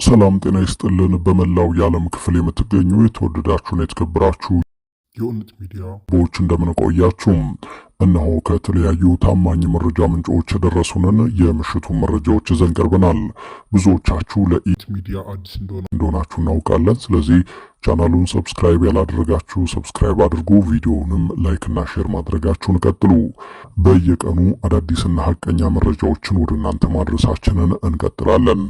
ሰላም ጤና ይስጥልን። በመላው የዓለም ክፍል የምትገኙ የተወደዳችሁና የተከበራችሁ የእውነት ሚዲያ ቦች እንደምንቆያችሁ፣ እነሆ ከተለያዩ ታማኝ መረጃ ምንጮች የደረሱንን የምሽቱ መረጃዎች ይዘን ቀርበናል። ብዙዎቻችሁ ለኢት ሚዲያ አዲስ እንደሆናችሁ እናውቃለን። ስለዚህ ቻናሉን ሰብስክራይብ ያላደረጋችሁ ሰብስክራይብ አድርጉ፣ ቪዲዮውንም ላይክና ሼር ማድረጋችሁን ቀጥሉ። በየቀኑ አዳዲስና ሐቀኛ መረጃዎችን ወደ እናንተ ማድረሳችንን እንቀጥላለን።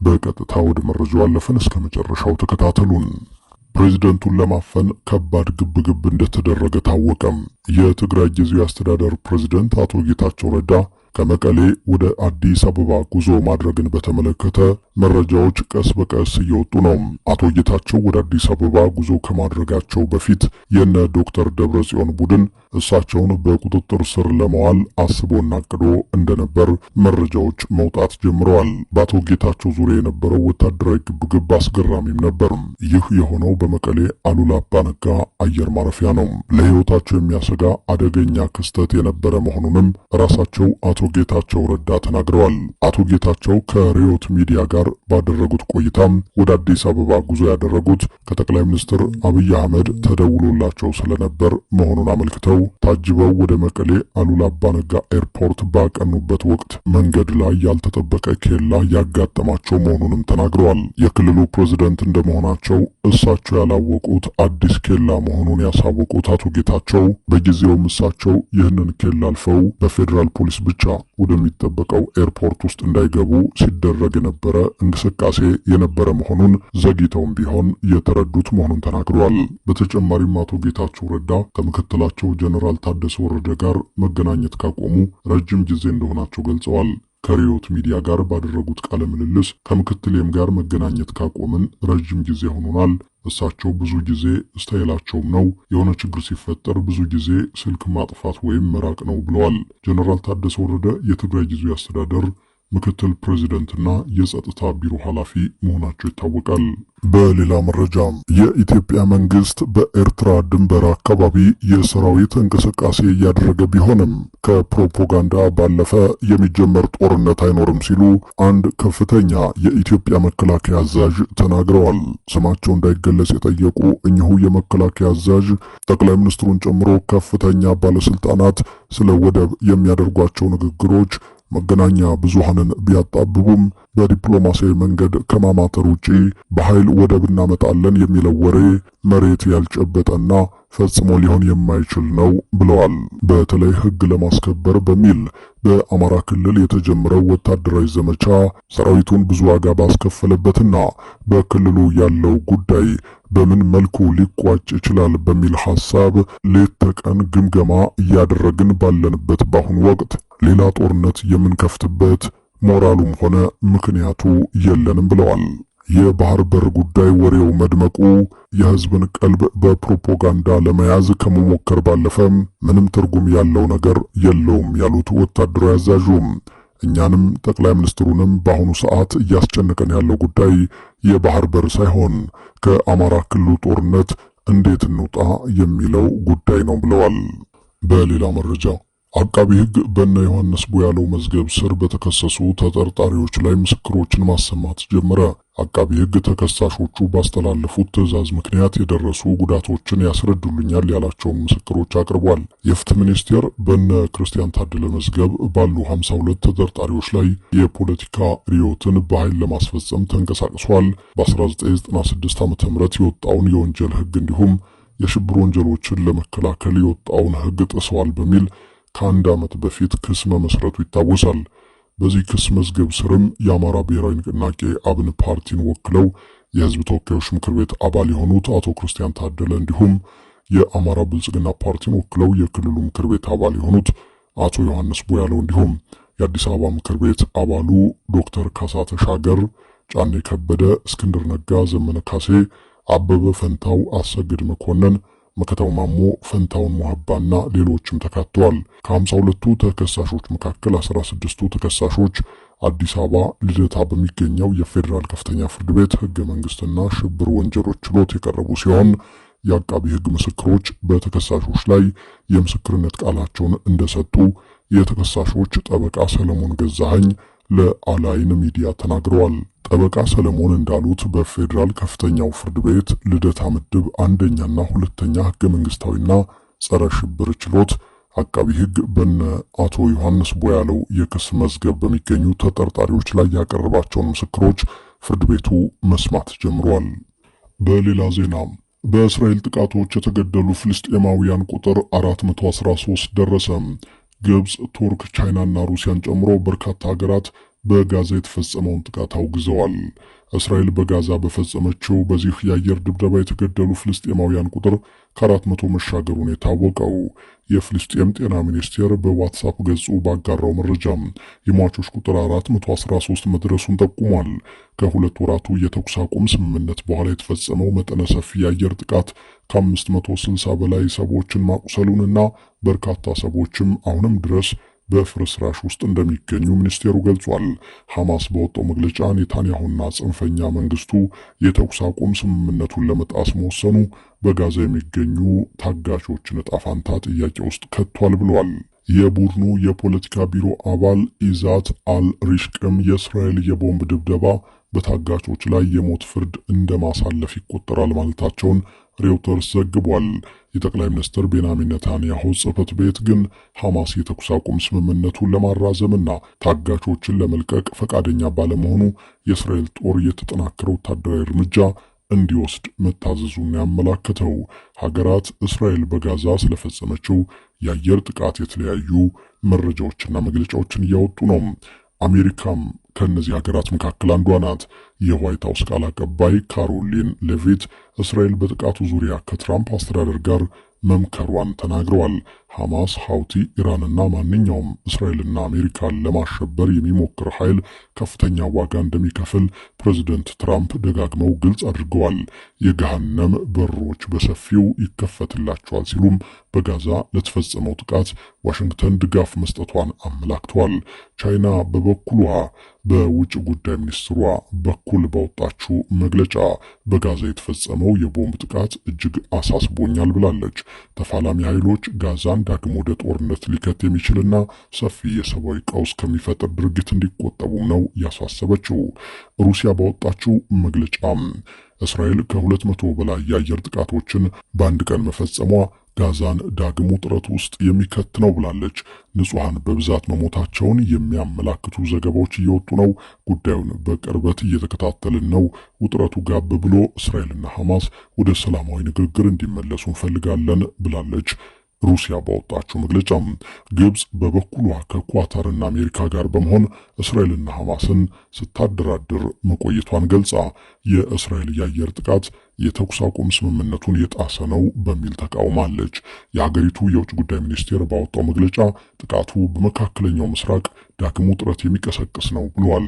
በቀጥታ ወደ መረጃው አለፈን። እስከ መጨረሻው ተከታተሉን። ፕሬዝደንቱን ለማፈን ከባድ ግብግብ እንደተደረገ ታወቀም። የትግራይ ጊዜያዊ አስተዳደር ፕሬዝደንት አቶ ጌታቸው ረዳ ከመቀሌ ወደ አዲስ አበባ ጉዞ ማድረግን በተመለከተ መረጃዎች ቀስ በቀስ እየወጡ ነው። አቶ ጌታቸው ወደ አዲስ አበባ ጉዞ ከማድረጋቸው በፊት የነ ዶክተር ደብረጽዮን ቡድን እሳቸውን በቁጥጥር ስር ለማዋል አስቦና አቅዶ እንደነበር መረጃዎች መውጣት ጀምረዋል። በአቶ ጌታቸው ዙሪያ የነበረው ወታደራዊ ግብግብ አስገራሚም ነበር። ይህ የሆነው በመቀሌ አሉላ አባነጋ አየር ማረፊያ ነው። ለሕይወታቸው የሚያሰጋ አደገኛ ክስተት የነበረ መሆኑንም ራሳቸው አቶ ጌታቸው ረዳ ተናግረዋል። አቶ ጌታቸው ከሪዮት ሚዲያ ጋር ባደረጉት ቆይታም ወደ አዲስ አበባ ጉዞ ያደረጉት ከጠቅላይ ሚኒስትር አብይ አህመድ ተደውሎላቸው ስለነበር መሆኑን አመልክተው ታጅበው ወደ መቀሌ አሉላ አባነጋ ኤርፖርት ባቀኑበት ወቅት መንገድ ላይ ያልተጠበቀ ኬላ ያጋጠማቸው መሆኑንም ተናግረዋል። የክልሉ ፕሬዝደንት እንደመሆናቸው እሳቸው ያላወቁት አዲስ ኬላ መሆኑን ያሳወቁት አቶ ጌታቸው በጊዜውም እሳቸው ይህንን ኬላ አልፈው በፌዴራል ፖሊስ ብቻ ወደሚጠበቀው ኤርፖርት ውስጥ እንዳይገቡ ሲደረግ የነበረ እንቅስቃሴ የነበረ መሆኑን ዘግይተውም ቢሆን የተረዱት መሆኑን ተናግረዋል። በተጨማሪም አቶ ጌታቸው ረዳ ከምክትላቸው ጀነራል ታደሰ ወረደ ጋር መገናኘት ካቆሙ ረጅም ጊዜ እንደሆናቸው ገልጸዋል። ከሪዮት ሚዲያ ጋር ባደረጉት ቃለ ምልልስ ከምክትሌም ጋር መገናኘት ካቆምን ረጅም ጊዜ ሆኖናል። እሳቸው ብዙ ጊዜ ስታይላቸውም ነው። የሆነ ችግር ሲፈጠር ብዙ ጊዜ ስልክ ማጥፋት ወይም መራቅ ነው ብለዋል። ጀነራል ታደሰ ወረደ የትግራይ ጊዜያዊ አስተዳደር ምክትል ፕሬዝደንትና የጸጥታ ቢሮ ኃላፊ መሆናቸው ይታወቃል። በሌላ መረጃ የኢትዮጵያ መንግስት በኤርትራ ድንበር አካባቢ የሰራዊት እንቅስቃሴ እያደረገ ቢሆንም ከፕሮፓጋንዳ ባለፈ የሚጀመር ጦርነት አይኖርም ሲሉ አንድ ከፍተኛ የኢትዮጵያ መከላከያ አዛዥ ተናግረዋል። ስማቸው እንዳይገለጽ የጠየቁ እኚሁ የመከላከያ አዛዥ ጠቅላይ ሚኒስትሩን ጨምሮ ከፍተኛ ባለስልጣናት ስለ ወደብ የሚያደርጓቸው ንግግሮች መገናኛ ብዙሃንን ቢያጣብቡም በዲፕሎማሲያዊ መንገድ ከማማተር ውጪ በኃይል ወደብ እናመጣለን የሚለው ወሬ መሬት ያልጨበጠና ፈጽሞ ሊሆን የማይችል ነው ብለዋል። በተለይ ሕግ ለማስከበር በሚል በአማራ ክልል የተጀመረው ወታደራዊ ዘመቻ ሰራዊቱን ብዙ ዋጋ ባስከፈለበትና በክልሉ ያለው ጉዳይ በምን መልኩ ሊቋጭ ይችላል በሚል ሐሳብ ሌት ተቀን ግምገማ እያደረግን ባለንበት በአሁኑ ወቅት ሌላ ጦርነት የምንከፍትበት ሞራሉም ሆነ ምክንያቱ የለንም ብለዋል። የባህር በር ጉዳይ ወሬው መድመቁ የህዝብን ቀልብ በፕሮፓጋንዳ ለመያዝ ከመሞከር ባለፈም ምንም ትርጉም ያለው ነገር የለውም ያሉት ወታደራዊ አዛዡም እኛንም ጠቅላይ ሚኒስትሩንም በአሁኑ ሰዓት እያስጨነቀን ያለው ጉዳይ የባህር በር ሳይሆን ከአማራ ክልሉ ጦርነት እንዴት እንውጣ የሚለው ጉዳይ ነው ብለዋል። በሌላ መረጃ አቃቢ ሕግ በእነ ዮሐንስ ቦያለው መዝገብ ስር በተከሰሱ ተጠርጣሪዎች ላይ ምስክሮችን ማሰማት ጀመረ። አቃቢ ሕግ ተከሳሾቹ ባስተላለፉት ትዕዛዝ ምክንያት የደረሱ ጉዳቶችን ያስረዱልኛል ያላቸውን ምስክሮች አቅርቧል። የፍትህ ሚኒስቴር በእነ ክርስቲያን ታደለ መዝገብ ባሉ 52 ተጠርጣሪዎች ላይ የፖለቲካ ርዕዮትን በኃይል ለማስፈጸም ተንቀሳቅሷል፣ በ1996 ዓ.ም የወጣውን የወንጀል ሕግ እንዲሁም የሽብር ወንጀሎችን ለመከላከል የወጣውን ሕግ ጥሰዋል በሚል ከአንድ ዓመት በፊት ክስ መመስረቱ ይታወሳል። በዚህ ክስ መዝገብ ስርም የአማራ ብሔራዊ ንቅናቄ አብን ፓርቲን ወክለው የህዝብ ተወካዮች ምክር ቤት አባል የሆኑት አቶ ክርስቲያን ታደለ እንዲሁም የአማራ ብልጽግና ፓርቲን ወክለው የክልሉ ምክር ቤት አባል የሆኑት አቶ ዮሐንስ ቦያለው እንዲሁም የአዲስ አበባ ምክር ቤት አባሉ ዶክተር ካሳ ተሻገር፣ ጫኔ ከበደ፣ እስክንድር ነጋ፣ ዘመነ ካሴ፣ አበበ ፈንታው፣ አሰግድ መኮንን፣ መከታው ማሞ፣ ፈንታውን ሙሐባና ሌሎችም ተካተዋል። ከ52ቱ ተከሳሾች መካከል 16ቱ ተከሳሾች አዲስ አበባ ልደታ በሚገኘው የፌዴራል ከፍተኛ ፍርድ ቤት ህገ መንግስትና ሽብር ወንጀሎች ችሎት የቀረቡ ሲሆን የአቃቢ ህግ ምስክሮች በተከሳሾች ላይ የምስክርነት ቃላቸውን እንደሰጡ የተከሳሾች ጠበቃ ሰለሞን ገዛኸኝ ለአላይን ሚዲያ ተናግረዋል። ጠበቃ ሰለሞን እንዳሉት በፌዴራል ከፍተኛው ፍርድ ቤት ልደታ ምድብ አንደኛና ሁለተኛ ህገ መንግስታዊና ጸረ ሽብር ችሎት አቃቢ ህግ በነ አቶ ዮሐንስ ቦያለው የክስ መዝገብ በሚገኙ ተጠርጣሪዎች ላይ ያቀረባቸውን ምስክሮች ፍርድ ቤቱ መስማት ጀምሯል። በሌላ ዜና በእስራኤል ጥቃቶች የተገደሉ ፍልስጤማውያን ቁጥር 413 ደረሰ። ግብጽ፣ ቱርክ፣ ቻይናና ሩሲያን ጨምሮ በርካታ ሀገራት በጋዛ የተፈጸመውን ጥቃት አውግዘዋል። እስራኤል በጋዛ በፈጸመችው በዚህ የአየር ድብደባ የተገደሉ ፍልስጤማውያን ቁጥር ከ400 መሻገሩን የታወቀው የፍልስጤም ጤና ሚኒስቴር በዋትስአፕ ገጹ ባጋራው መረጃ የሟቾች ቁጥር 413 መድረሱን ጠቁሟል። ከሁለት ወራቱ የተኩስ አቁም ስምምነት በኋላ የተፈጸመው መጠነ ሰፊ የአየር ጥቃት ከ560 በላይ ሰዎችን ማቁሰሉንና በርካታ ሰዎችም አሁንም ድረስ በፍርስራሽ ውስጥ እንደሚገኙ ሚኒስቴሩ ገልጿል። ሐማስ በወጣው መግለጫ ኔታንያሁና ጽንፈኛ መንግስቱ የተኩስ አቁም ስምምነቱን ለመጣስ መወሰኑ በጋዛ የሚገኙ ታጋቾችን ዕጣ ፈንታ ጥያቄ ውስጥ ከቷል ብሏል። የቡድኑ የፖለቲካ ቢሮ አባል ኢዛት አል-ሪሽቅም የእስራኤል የቦምብ ድብደባ በታጋቾች ላይ የሞት ፍርድ እንደማሳለፍ ይቆጠራል ማለታቸውን ሬውተርስ ዘግቧል። የጠቅላይ ሚኒስትር ቤንያሚን ኔታንያሁ ጽሕፈት ቤት ግን ሐማስ የተኩስ አቁም ስምምነቱን ለማራዘምና ታጋቾችን ለመልቀቅ ፈቃደኛ ባለመሆኑ የእስራኤል ጦር የተጠናከረ ወታደራዊ እርምጃ እንዲወስድ መታዘዙን ያመላከተው። ሀገራት እስራኤል በጋዛ ስለፈጸመችው የአየር ጥቃት የተለያዩ መረጃዎችና መግለጫዎችን እያወጡ ነው። አሜሪካም ከነዚህ ሀገራት መካከል አንዷ ናት። የዋይት ሃውስ ቃል አቀባይ ካሮሊን ሌቪት እስራኤል በጥቃቱ ዙሪያ ከትራምፕ አስተዳደር ጋር መምከሯን ተናግረዋል። ሐማስ፣ ሐውቲ፣ ኢራንና ማንኛውም እስራኤልና አሜሪካን ለማሸበር የሚሞክር ኃይል ከፍተኛ ዋጋ እንደሚከፍል ፕሬዝደንት ትራምፕ ደጋግመው ግልጽ አድርገዋል። የገሃነም በሮች በሰፊው ይከፈትላቸዋል ሲሉም በጋዛ ለተፈጸመው ጥቃት ዋሽንግተን ድጋፍ መስጠቷን አመላክተዋል። ቻይና በበኩሏ በውጭ ጉዳይ ሚኒስትሯ በኩል ባወጣችው መግለጫ በጋዛ የተፈጸመው የቦምብ ጥቃት እጅግ አሳስቦኛል ብላለች። ተፋላሚ ኃይሎች ጋዛን ዳግም ወደ ጦርነት ሊከት የሚችልና ሰፊ የሰብአዊ ቀውስ ከሚፈጥር ድርጊት እንዲቆጠቡም ነው ያሳሰበችው። ሩሲያ ባወጣችው መግለጫ እስራኤል ከ200 በላይ የአየር ጥቃቶችን በአንድ ቀን መፈጸሟ ጋዛን ዳግም ውጥረት ውስጥ የሚከት ነው ብላለች። ንጹሃን በብዛት መሞታቸውን የሚያመላክቱ ዘገባዎች እየወጡ ነው። ጉዳዩን በቅርበት እየተከታተልን ነው። ውጥረቱ ጋብ ብሎ እስራኤልና ሐማስ ወደ ሰላማዊ ንግግር እንዲመለሱ እንፈልጋለን ብላለች። ሩሲያ ባወጣችው መግለጫ ግብጽ በበኩሏ ከኳታርና አሜሪካ ጋር በመሆን እስራኤልና ሐማስን ስታደራድር መቆየቷን ገልጻ የእስራኤል የአየር ጥቃት የተኩስ አቁም ስምምነቱን የጣሰ ነው በሚል ተቃውማለች። የሀገሪቱ የውጭ ጉዳይ ሚኒስቴር ባወጣው መግለጫ ጥቃቱ በመካከለኛው ምስራቅ ዳግም ውጥረት የሚቀሰቅስ ነው ብሏል።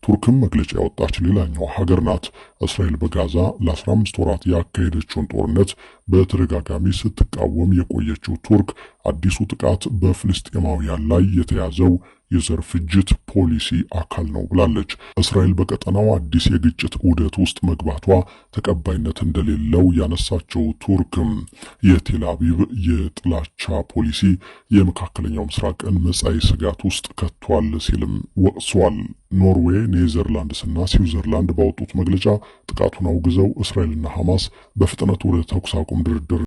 ቱርክም መግለጫ ያወጣች ሌላኛው ሀገር ናት። እስራኤል በጋዛ ለ15 ወራት ያካሄደችውን ጦርነት በተደጋጋሚ ስትቃወም የቆየችው ቱርክ አዲሱ ጥቃት በፍልስጤማውያን ላይ የተያዘው የዘር ፍጅት ፖሊሲ አካል ነው ብላለች። እስራኤል በቀጠናው አዲስ የግጭት ዑደት ውስጥ መግባቷ ተቀባይነት እንደሌለው ያነሳቸው ቱርክም የቴል አቪቭ የጥላቻ ፖሊሲ የመካከለኛው ምስራቅን መጻኢ ስጋት ውስጥ ከቷል ሲልም ወቅሷል። ኖርዌይ፣ ኔዘርላንድስና ስዊዘርላንድ ባወጡት መግለጫ ጥቃቱን አውግዘው እስራኤልና ሐማስ በፍጥነት ወደ ተኩስ አቁም ድርድር